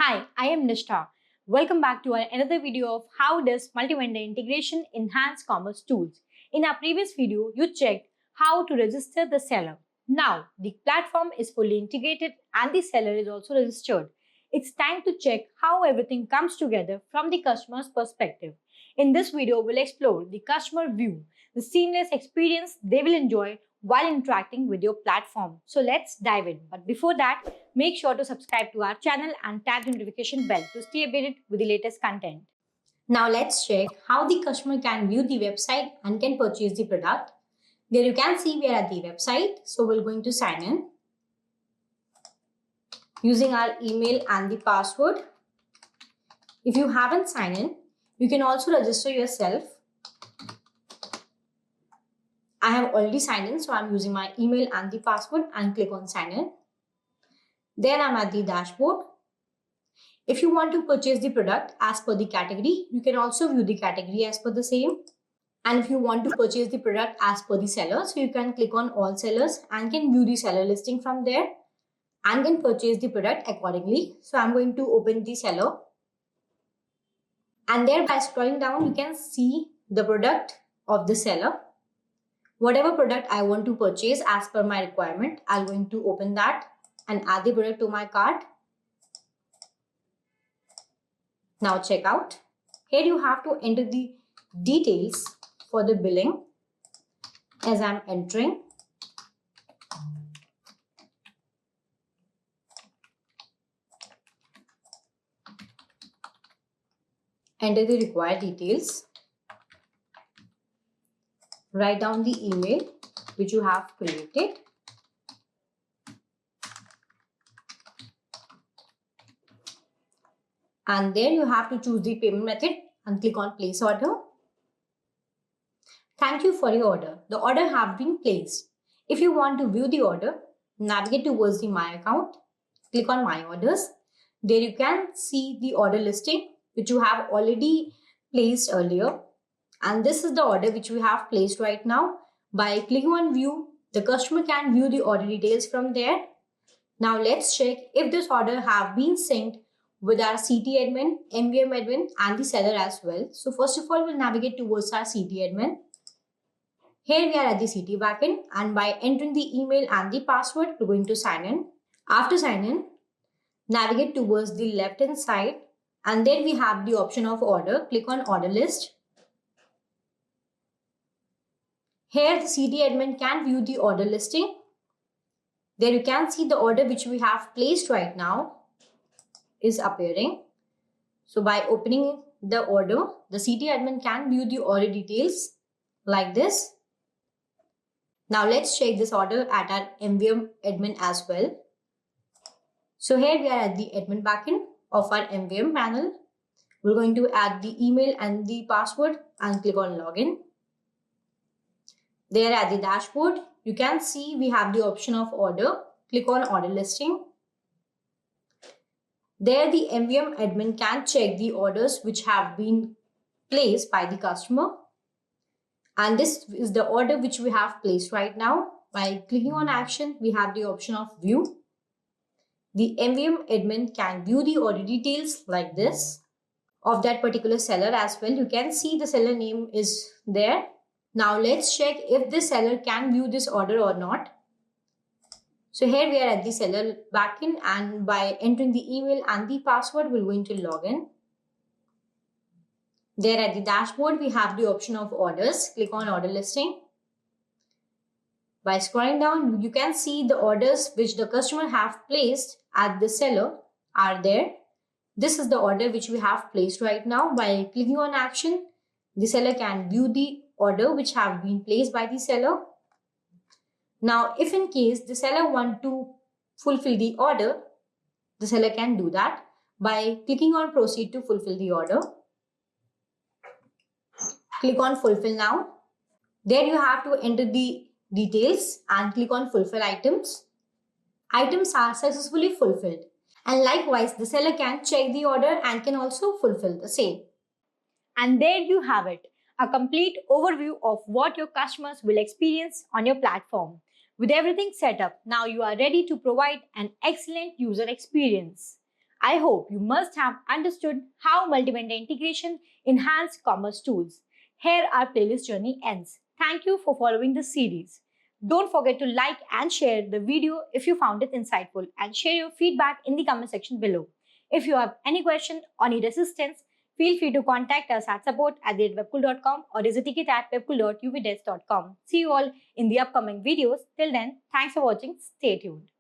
Hi, I am Nishtha. Welcome back to another video of how does multi-vendor integration enhance commerce tools. In our previous video, you checked how to register the seller. Now, the platform is fully integrated and the seller is also registered. It's time to check how everything comes together from the customer's perspective. In this video, we'll explore the customer view, the seamless experience they will enjoy while interacting with your platform. So let's dive in. But before that, make sure to subscribe to our channel and tap the notification bell to stay updated with the latest content. Now let's check how the customer can view the website and can purchase the product. There you can see we are at the website. So we're going to sign in using our email and the password. If you haven't signed in, you can also register yourself. I have already signed in, so I'm using my email and the password and click on sign in. Then I'm at the dashboard. If you want to purchase the product as per the category, you can also view the category as per the same. And if you want to purchase the product as per the seller, so you can click on all sellers and can view the seller listing from there and can purchase the product accordingly. So I'm going to open the seller. And there by scrolling down, you can see the product of the seller. Whatever product I want to purchase as per my requirement, I'm going to open that and add the product to my cart. Now check out. Here you have to enter the details for the billing as I'm entering. Enter the required details. Write down the email which you have created. And there you have to choose the payment method and click on place order. Thank you for your order. The order have been placed. If you want to view the order, navigate towards the My Account. Click on My Orders. There you can see the order listing which you have already placed earlier. And this is the order which we have placed right now. By clicking on View, the customer can view the order details from there. Now let's check if this order have been synced with our CT admin, MVM admin and the seller as well. So first of all, we'll navigate towards our CT admin. Here we are at the CT backend and by entering the email and the password, we're going to sign in. After sign in, navigate towards the left hand side and then we have the option of order. Click on order list. Here the CT admin can view the order listing. There you can see the order which we have placed right now is appearing. So by opening the order, the CT admin can view the order details like this. Now let's check this order at our MVM admin as well. So here we are at the admin backend of our MVM panel. We're going to add the email and the password and click on login. There at the dashboard, you can see we have the option of order. Click on order listing. There the MVM admin can check the orders which have been placed by the customer. And this is the order which we have placed right now. By clicking on action, we have the option of view. The MVM admin can view the order details like this of that particular seller as well. You can see the seller name is there. Now let's check if the seller can view this order or not. So here we are at the seller backend and by entering the email and the password, we're going to log in. There at the dashboard, we have the option of orders. Click on order listing. By scrolling down, you can see the orders which the customer have placed at the seller are there. This is the order which we have placed right now. By clicking on action, the seller can view the order which have been placed by the seller. Now, if in case the seller want to fulfill the order, the seller can do that by clicking on proceed to fulfill the order. Click on fulfill now. There you have to enter the details and click on fulfill items. Items are successfully fulfilled. And likewise, the seller can check the order and can also fulfill the same. And there you have it, a complete overview of what your customers will experience on your platform. With everything set up, now you are ready to provide an excellent user experience. I hope you must have understood how multi-vendor integration enhanced commerce tools. Here our playlist journey ends. Thank you for following this series. Don't forget to like and share the video if you found it insightful, and share your feedback in the comment section below. If you have any question or need assistance, feel free to contact us at support@webcool.com or visit it at webcool.uvdesk.com. See you all in the upcoming videos. Till then, thanks for watching. Stay tuned.